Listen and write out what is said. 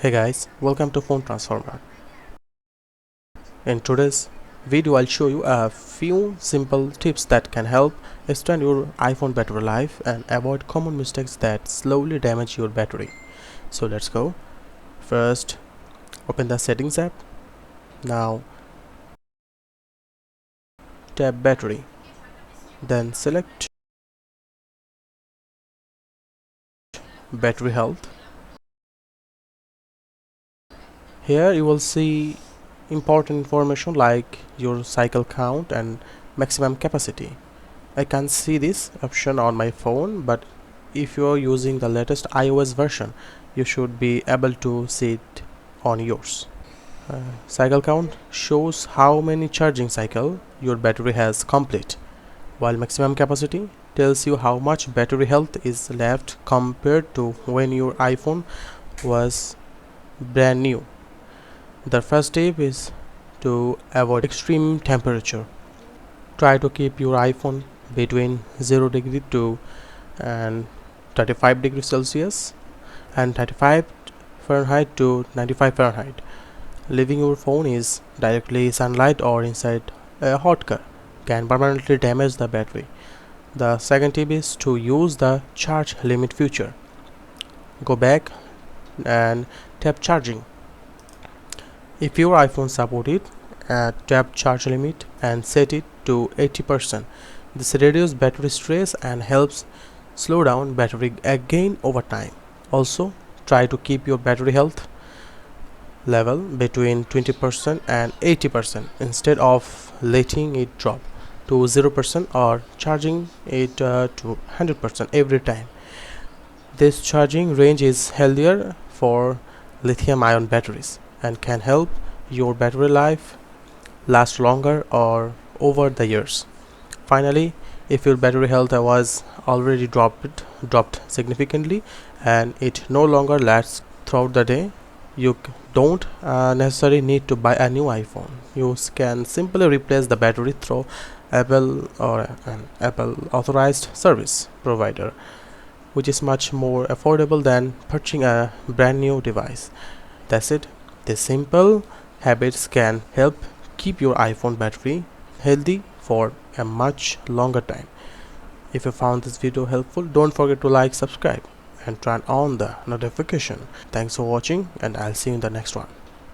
Hey guys, welcome to Phone Transformer. In today's video, I'll show you a few simple tips that can help extend your iPhone battery life and avoid common mistakes that slowly damage your battery. So let's go. First, open the settings app. Now tap battery. Then select battery health. Here you will see important information like your cycle count and maximum capacity. I can see this option on my phone, but if you are using the latest iOS version, you should be able to see it on yours. Cycle count shows how many charging cycle your battery has complete, while maximum capacity tells you how much battery health is left compared to when your iPhone was brand new. The first tip is to avoid extreme temperature. Try to keep your iPhone between 0 degree to and 35 degrees Celsius and 35 Fahrenheit to 95 Fahrenheit. Leaving your phone is directly sunlight or inside a hot car can permanently damage the battery. The second tip is to use the charge limit feature. Go back and tap charging. If your iPhone support it, tap charge limit and set it to 80%. This reduces battery stress and helps slow down battery again over time. Also, try to keep your battery health level between 20% and 80% instead of letting it drop to 0% or charging it to 100% every time. This charging range is healthier for lithium-ion batteries and can help your battery life last longer or over the years. Finally, if your battery health was already dropped significantly and it no longer lasts throughout the day, you don't necessarily need to buy a new iPhone. You can simply replace the battery through Apple or an Apple authorized service provider, which is much more affordable than purchasing a brand new device. That's it. These simple habits can help keep your iPhone battery healthy for a much longer time. If you found this video helpful, don't forget to like, subscribe and turn on the notification. Thanks for watching and I'll see you in the next one.